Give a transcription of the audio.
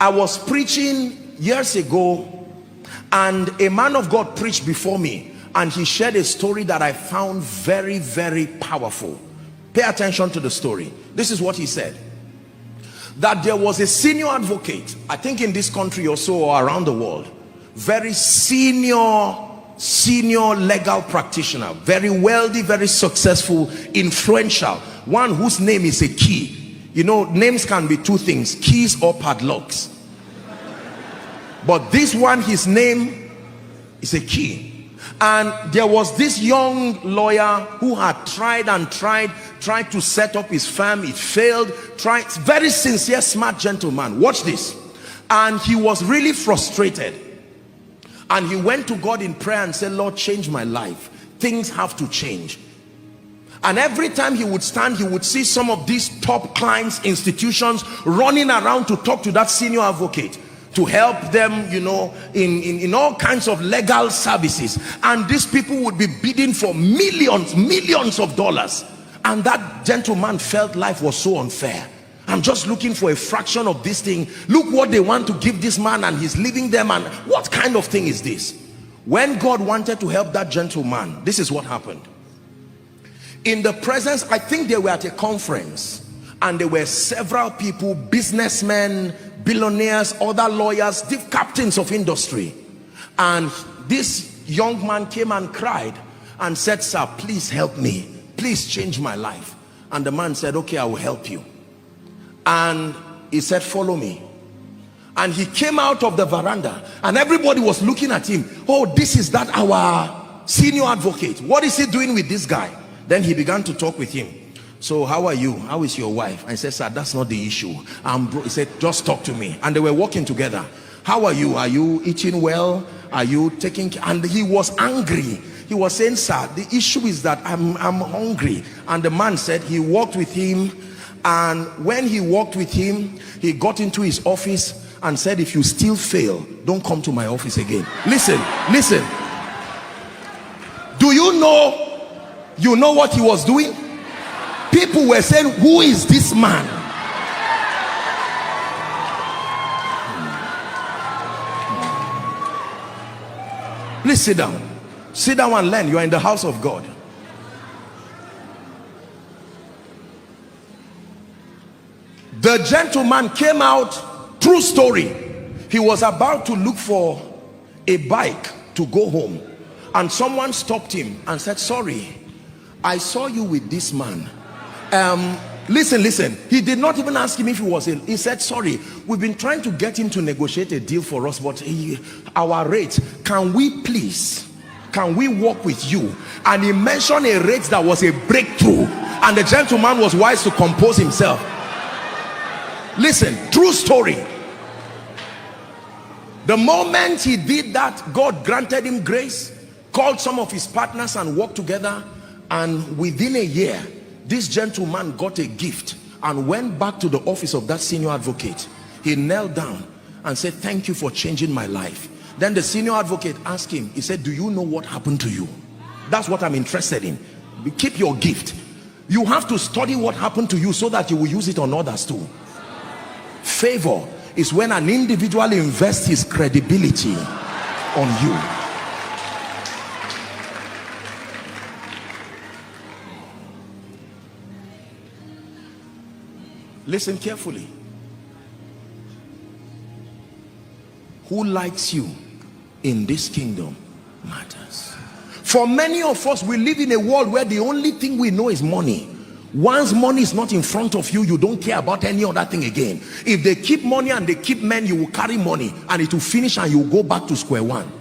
I was preaching years ago, and a man of God preached before me, and he shared a story that I found very, very powerful. Pay attention to the story. This is what he said: that there was a senior advocate, I think in this country or so, or around the world, very senior legal practitioner, very wealthy, very successful, influential, one whose name is a key. You know, names can be two things: keys or padlocks. But this one, his name is a key. And there was this young lawyer who had tried to set up his firm. It failed. Very sincere, smart gentleman. Watch this. And he was really frustrated, and he went to God in prayer and said, Lord, change my life. Things have to change. And every time he would stand, he would see some of these top clients, institutions, running around to talk to that senior advocate, to help them, you know, in all kinds of legal services. And these people would be bidding for millions of dollars. And that gentleman felt life was so unfair. I'm just looking for a fraction of this thing. Look what they want to give this man, and he's leaving them. And what kind of thing is this? When God wanted to help that gentleman, this is what happened. In the presence, I think they were at a conference, and there were several people, businessmen, billionaires, other lawyers, the captains of industry. And this young man came and cried and said, sir, please help me. Please change my life. And the man said, okay, I will help you. And he said, follow me. And he came out of the veranda, and everybody was looking at him. Oh, this is that our senior advocate. What is he doing with this guy? Then he began to talk with him. So how are you? How is your wife? I said, sir, that's not the issue. He said, just talk to me. And they were walking together. How are you? Are you eating well? Are you taking care? And he was angry. He was saying, sir, the issue is that I'm hungry. And the man said he walked with him. And when he walked with him, he got into his office and said, if you still fail, don't come to my office again. Listen. Do you know what he was doing? People were saying, who is this man? Please sit down. Sit down and learn. You are in the house of God. The gentleman came out, true story. He was about to look for a bike to go home, and someone stopped him and said, sorry, I saw you with this man. Listen. He did not even ask him if he was ill. He said, sorry, we've been trying to get him to negotiate a deal for us, but our rate, can we work with you? And he mentioned a rate that was a breakthrough, and the gentleman was wise to compose himself. Listen, true story. The moment he did that, God granted him grace, called some of his partners and worked together. And within a year, this gentleman got a gift and went back to the office of that senior advocate. He knelt down and said, thank you for changing my life. Then the senior advocate asked him, he said, do you know what happened to you? That's what I'm interested in. Keep your gift. You have to study what happened to you so that you will use it on others too. Favor is when an individual invests his credibility on you. Listen carefully. Who likes you in this kingdom matters. For many of us, we live in a world where the only thing we know is money. Once money is not in front of you, you don't care about any other thing again. If they keep money and they keep men, you will carry money and it will finish and you will go back to square one.